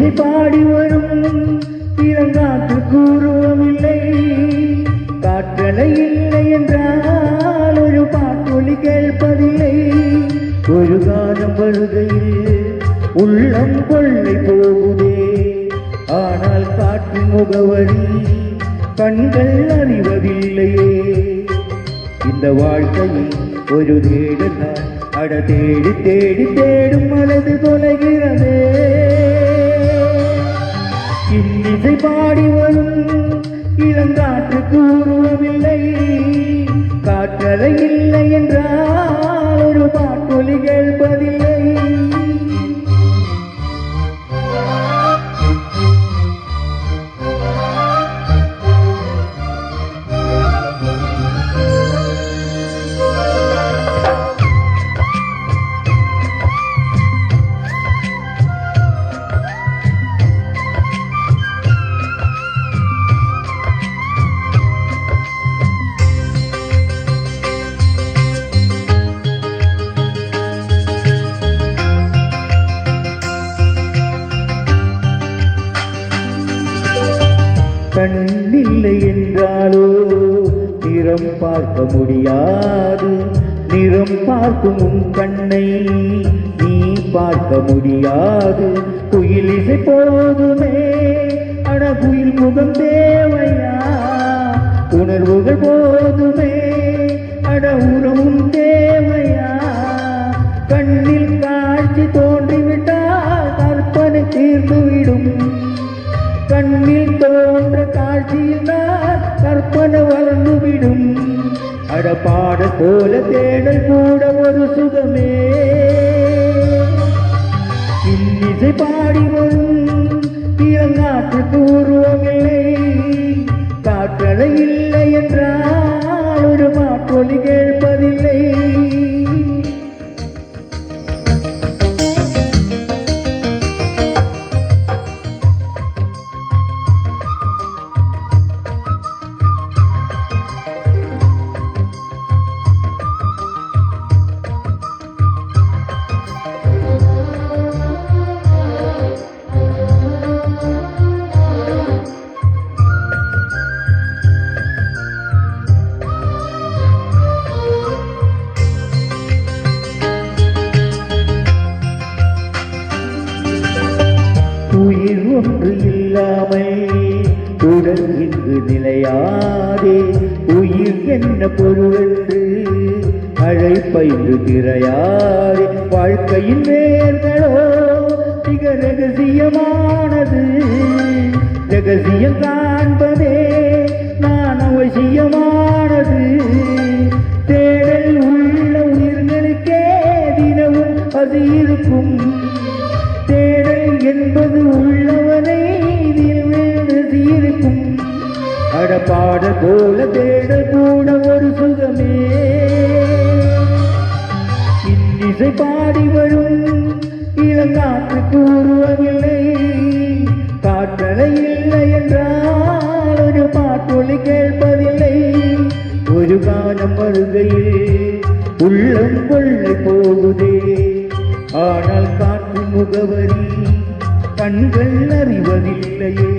இன்னிசை பாடி வரும் இளங்காற்று கூறுவமில்லை. காற்றலை இல்லை என்றால் ஒரு பாட்டொலி கேட்பதில்லை. ஒரு காலம் வருகையில் உள்ளம் கொள்ளை போகுதே, ஆனால் காற்றின் முகவரி கண்கள் அறிவதில்லையே. இந்த வாழ்க்கையில் ஒரு தேடுதான் அட தேடி தேடி தேடும் மனது தொலைகிறதே. இன்னிசை பாடி வரும் இளங்காற்றுக்கு உருவமில்லை. காற்றலை இல்லை என்றால் ஒரு பாட்டொலி கேட்பதில்லை. கண்ணில்லை என்றாலோ நிறம் பார்க்க முடியாது. நிறம் பார்க்கும் உன் கண்ணை நீ பார்க்க முடியாது. குயில் இசை போதுமே அட குயில் முகம் தேவையா. உணர்வுகள் போதுமே அட உறவும் தேவையா. கண்ணில் காட்சி தோன்றிவிட்டால் கற்பனை தீர்ந்துவிடும். கண்ணில் தோன்ற காட்சியில் நான் கற்பனை வளர்ந்துவிடும். அட பாட போல தேடல் கூட ஒரு சுகமே. இன்னிசை பாடி வரும் இளங்காற்றுக்கு உருவமில்லை. காற்றலை இல்லை என்றால் ஒரு மாற்றொலி கேட்பதில்லை. உயிர் ஒன்று இல்லாமல் உடல் இங்கு நிலையாதே. உயிர் என்ன பொருளென்று அழைப்பைந்து திரையாதே. வாழ்க்கையின் வேர்களோ மிக ரகசியமானது. ரகசியம் காண்பதே நான் அவசியமானது. தேடல் உள்ள உயிர்களுக்கே தினமும் அது இருக்கும். தேடல் என்பது உள்ளவனை இருக்கும். அட பாட போல தேடல் கூட ஒரு சுகமே. இன்னிசை பாடி வரும் இளங்காற்றுக்கு உருவமில்லை. காற்றலை இல்லை என்றால் ஒரு பாட்டொலி கேட்பதில்லை. ஒரு காலம் வருகையில் உள்ளம் கொள்ளை போகுதே, ஆனால் காற்று முகவரி கண்கள் அறிவதில்லையே.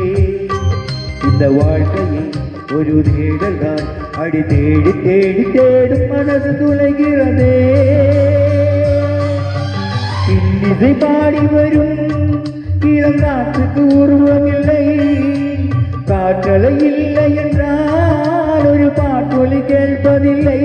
இந்த வாழ்க்கையில் ஒரு தேடல்தான் அடி தேடி தேடி தேடும் மனது துளைகிறதே. இன்னிசை பாடி வரும் இளங்காற்றுக்கு உருவமில்லை. காற்றலை இல்லை என்றால் ஒரு பாட்டொலி கேட்பதில்லை.